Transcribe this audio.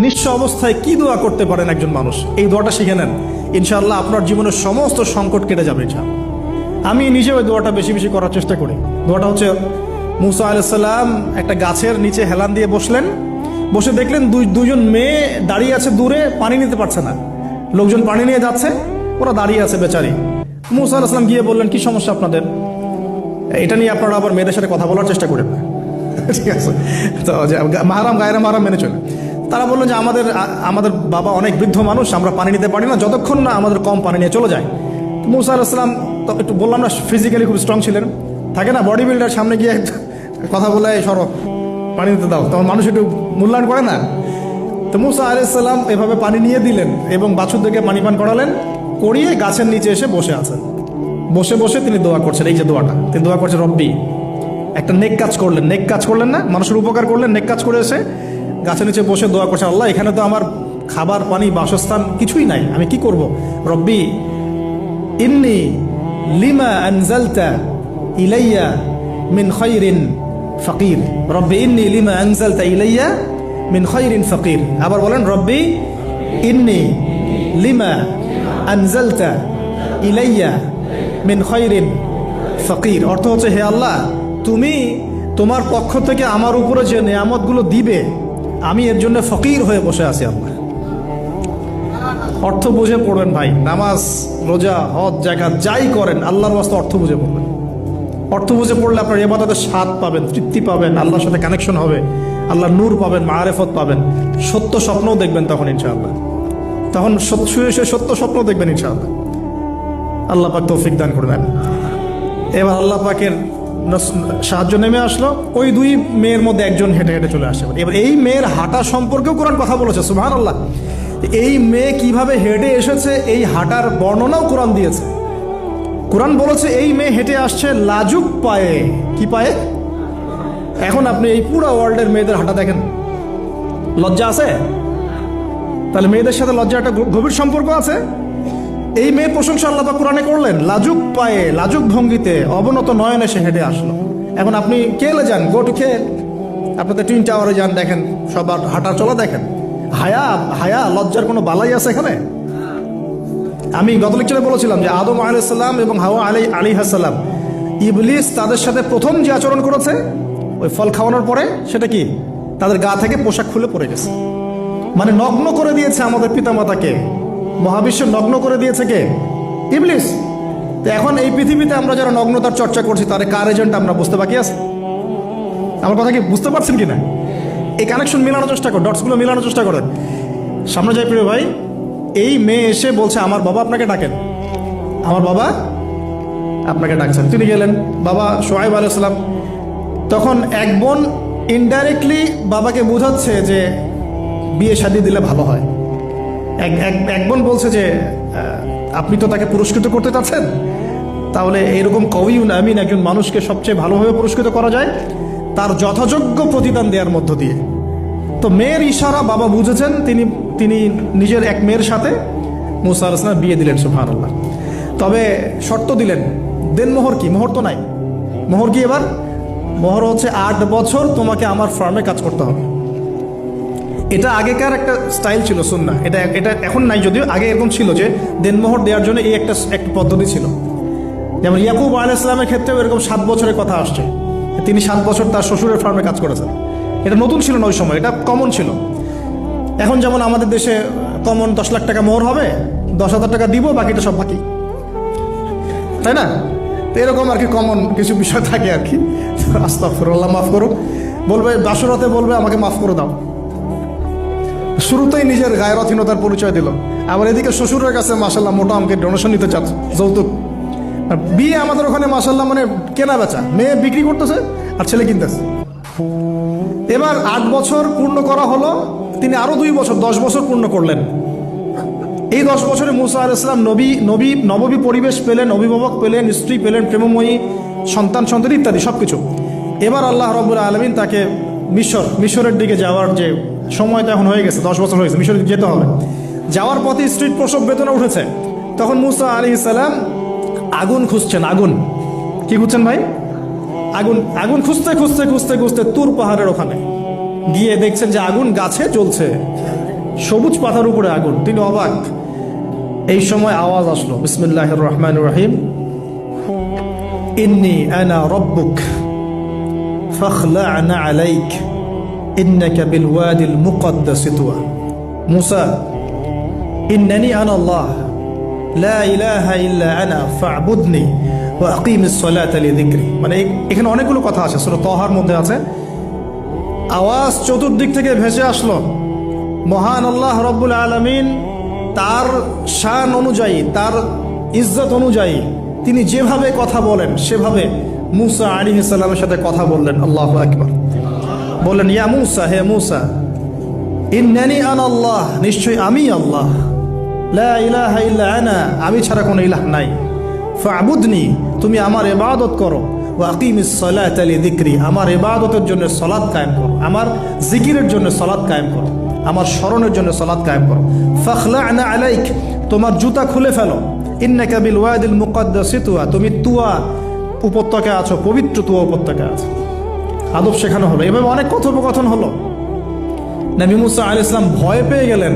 নিঃস্ব অবস্থায় কি দোয়া করতে পারেন একজন মানুষ, এই দোয়াটা শিখে নেন, ইনশাআল্লাহ আপনার জীবনের সমস্ত সংকট কেটে যাবে ইনশাআল্লাহ। আমি নিজে ওই দোয়াটা বেশি বেশি করার চেষ্টা করি। দোয়াটা হচ্ছে, মুসা আলাইহিস সালাম একটা গাছের নিচে হেলান দিয়ে বসলেন, বসে দেখলেন দুইজন মেয়ে দাঁড়িয়ে আছে দূরে, পানি নিতে পারছে না, লোকজন পানি নিয়ে যাচ্ছে, ওরা দাঁড়িয়ে আছে বেচারি। মুসা আলাইহিস সালাম গিয়ে বললেন, কি সমস্যা আপনাদের? এটা নিয়ে আপনারা আবার মেয়েদের সাথে কথা বলার চেষ্টা করেন না, ঠিক আছে? তো মাহারাম গায়রা মাহারাম মেনে চলে। তারা বললেন যে আমাদের বাবা অনেক বৃদ্ধ মানুষ, আমরা পানি নিতে পারি না যতক্ষণ না আমাদের কম পানি নিয়ে চলে যায়। মুসা আলাইহিস সালাম তো একটু বললাম না, ফিজিক্যালি খুব স্ট্রং ছিলেন, থাকে না বডি বিল্ডার, সামনে গিয়ে কথা বলে সরো পানি নিতে দাও, তখন মানুষ একটু মূল্যায়ন করে না। তো মুসা আলাইহিস সালাম এভাবে পানি নিয়ে দিলেন এবং বাছুরদেরকে পানি পান করালেন, করিয়ে গাছের নিচে এসে বসে আছেন। বসে বসে তিনি দোয়া করছেন, এই যে দোয়াটা তিনি দোয়া করছেন, রব্বি, একটা নেক কাজ করলেন, নেক কাজ করলেন না, মানুষের উপকার করলেন, নেক কাজ করে এসে গাছের নিচে বসে দোয়া করছেন, আল্লাহ এখানে তো আমার খাবার পানি বাসস্থান কিছুই নাই, আমি কি করব? রব্বি ইন্নী লিমা আনজালতা ইলাইয়া মিন খায়রিন ফাকির, রব্বি ইন্নী লিমা আনজালতা ইলাইয়া মিন খায়রিন ফাকির। আবার বলেন, রব্বি ইন্নী লিমা আনজালতা ইলাইয়া মিন খায়রিন ফাকির। অর্থ হচ্ছে, হে আল্লাহ, তুমি তোমার পক্ষ থেকে আমার উপরে যে নেয়ামতগুলো দিবে, আমি এর জন্য ফকির হয়ে বসে আছি আল্লাহ। অর্থ বুঝে পড়বেন ভাই, নামাজ রোজা হজ জাকাত যাই করেন আল্লাহর ওয়াস্তে অর্থ বুঝে পড়বেন। অর্থ বুঝে পড়লে আপনার ইবাদতের স্বাদ পাবেন, তৃপ্তি পাবেন, আল্লাহর সাথে কানেকশন হবে, আল্লাহর নূর পাবেন, মাআরিফত পাবেন, সত্য স্বপ্নও দেখবেন তখন ইনশাআল্লাহ। তখন শুয়ে শুয়ে সত্য স্বপ্ন দেখবেন ইনশাআল্লাহ। আল্লাহ পাক তৌফিক দান করবেন। এবার আল্লাহ পাকের সাহায্য নেমে আসলো, ওই দুই মেয়ের মধ্যে একজন হেঁটে হেঁটে চলে আসে। এবার এই মেয়ের হাঁটা সম্পর্কেও কোরআন কথা বলেছে, সুবহানাল্লাহ। এই মেয়ে কিভাবে হেঁটে এসেছে, এই হাঁটার বর্ণনাও কোরআন দিয়েছে। কোরআন বলেছে এই মেয়ে হেঁটে আসছে লাজুক পায়ে। কি পায়ে? এখন আপনি এই পুরো ওয়ার্ল্ডের মেয়েদের হাঁটা দেখেন, লজ্জা আছে? তাহলে মেয়েদের সাথে লজ্জা একটা গভীর সম্পর্ক আছে। এই মেয়ের প্রশংসা আল্লাহ পাক কোরআনে করলেন, লাজুক পায়ে, লাজুক ভঙ্গিতে, অবনত নয়নে সে হেঁটে আসলো। এখন আপনি কেলে যান, গো টু খেল, আপনাদের টুইন টাওয়ারে যান, দেখেন সবার হাঁটা চলা দেখেন। হায়া লজ্জার কোনো বালাই আছে এখানে? আমি গত লেকচারে বলেছিলাম যে আদম আলাইহিস সালাম এবং হাওয়া আলাইহিস সালাম, ইবলিস তাদের সাথে প্রথম যে আচরণ করেছে ওই ফল খাওয়ানোর পরে, সেটা কি? তাদের গা থেকে পোশাক খুলে পড়ে গেছে, মানে নগ্ন করে দিয়েছে আমাদের পিতামাতাকে। মহাবিশ্ব নগ্ন করে দিয়েছে কে? ইবলিস। তো এখন এই পৃথিবীতে আমরা যারা নগ্নতার চর্চা করছি, তার কার এজেন্ট আমরা বুঝতে বাকি আছে? আমার কথা কি বুঝতে পারছেন কিনা? এই কানেকশন মেলানোর চেষ্টা করেন, ডটসগুলো মেলানোর চেষ্টা করেন। সামনে যাই প্রিয় ভাই, এই মেয়ে এসে বলছে, আমার বাবা আপনাকে ডাকেন, আমার বাবা আপনাকে ডাকছেন। তিনি গেলেন, বাবা শুআয়ব আলাইহিস সালাম। তখন এক বোন ইনডাইরেক্টলি বাবাকে বোঝাচ্ছে যে বিয়ে শাদী দিলে ভালো হয়। এক বোন বলছে যে আপনি তো তাকে পুরস্কৃত করতে চাচ্ছেন, তাহলে এরকম কওয়িউন আমিন একজন মানুষকে সবচেয়ে ভালোভাবে পুরস্কৃত করা যায় তার যথাযোগ্য প্রতিদান দেওয়ার মধ্য দিয়ে। তো মেয়ের ইশারা বাবা বুঝেছেন, তিনি নিজের এক মেয়ের সাথে মুসা আলাইহিস সালাম বিয়ে দিলেন, সুবহানাল্লাহ। তবে শর্ত দিলেন, দেন মোহর কি? মোহর তো নাই। মোহর কি এবার? মোহর হচ্ছে 8 বছর তোমাকে আমার ফার্মে কাজ করতে হবে। এটা আগেকার একটা স্টাইল ছিল, সুন্নাহ। এটা এখন নাই, যদিও আগে এরকম ছিল যে দেনমোহর দেওয়ার জন্য এই একটা পদ্ধতি ছিল। যেমন ইয়াকুব আলাইহিস সালামের ক্ষেত্রেও এরকম 7 বছরের কথা আসছে, তিনি 7 বছর তার শ্বশুরের ফার্মে কাজ করেছেন। এটা নতুন ছিল না ওই সময়, এটা কমন ছিল। এখন যেমন আমাদের দেশে কমন 10 লাখ টাকা মোহর হবে, 10,000 টাকা দিব, বাকিটা সব বাকি, তাই না? তো এরকম আর কি কমন কিছু বিষয় থাকে আর কি। আস্তাগফিরুল্লাহ, মাফ করো, বলবে বাসরাতে, বলবে আমাকে মাফ করে দাও। শুরুতেই নিজের গায়রথহীনতার পরিচয় দিল। আবার এদিকে শ্বশুরের কাছে মাশাল্লাহ মোটা অঙ্কের ডোনেশন নিতে চাচ্ছে, যৌতুক। আর বিয়ে আমাদের ওখানে মাশাল্লাহ মানে কেনা বেচা, মেয়ে বিক্রি করতেছে আর ছেলে কিনতেছে। এবার 8 বছর পূর্ণ করা হলো, তিনি আরো 2 বছর 10 বছর পূর্ণ করলেন। এই 10 বছরে মুসা আলাইহিস সালাম নববী পরিবেশ পেলেন, অভিভাবক পেলেন, স্ত্রী পেলেন, প্রেমময়ী সন্তান ইত্যাদি সবকিছু। এবার আল্লাহ রাব্বুল আলামিন তাকে মিশরের দিকে যাওয়ার যে সময়টা এখন হয়ে গেছে, 10 বছর হয়েছে, মিশরে যেতে হবে। যাওয়ার পথে স্ত্রীর প্রসব বেদনা উঠেছে। তখন মুসা আলাইহিস সালাম আগুন খুঁজছেন। আগুন কি খুঁজছেন ভাই? আগুন খুঁজতে খুঁজতে তুর পাহাড়ের ওখানে গিয়ে দেখছেন যে আগুন গাছে জ্বলছে। সবুজ পাতার উপরে আগুন, তিনি অবাক। এই সময় আওয়াজ আসলো, বিসমিল্লাহির রহমানির রহিম, ইন্নী আনা রব্বুক ফাখলা'না আলাইক ইন্নাকা বিল ওয়াদিল মুকদ্দাসি তুয়া। মূসা, ইন্নানি আনা আল্লাহ লা ইলাহা ইল্লা আনা ফা'বুদনি ওয়া আকিমিস সালাতা লিযিকরি। মানে এখানে অনেকগুলো কথা আছে, সূরা তাহার মধ্যে আছে। আওয়াজ চতুর্দিক থেকে ভেসে আসলো, মহান আল্লাহ রব্বুল আলামিন তার শান অনুযায়ী, তার ইজ্জত অনুযায়ী তিনি যেভাবে কথা বলেন সেভাবে মূসা আলাইহিস সালামের সাথে কথা বললেন। আল্লাহু আকবার। বললেন, ইয়া মূসা, হে মূসা, ইন্নানি আনা আল্লাহ, নিশ্চয়ই আমি আল্লাহ, লা ইলাহা ইল্লা আনা, আমি ছাড়া কোনো ইলাহ নাই, ফা'বুদনি, তুমি আমার ইবাদত করো, ওয়া আকিমিস সালাতা লিযিকরি, আমার ইবাদতের জন্য সালাত কায়েম করো, আমার জিকিরের জন্য সালাত কায়েম করো, আমার স্মরণের জন্য সালাত কায়েম করো। ফাখলা'না আলাইক, তোমার জুতা খুলে ফেলো, ইন্নাকা বিল ওয়াদিল মুকদ্দাসি তুয়া, তুমি তুয়া উপত্যকায় আছো, পবিত্র তুয়া উপত্যকায় আছো। আদব শেখানো হলো, এভাবে অনেক কথোপকথন হলো। নবী মুসা আলাইহিস সালাম ভয় পেয়ে গেলেন।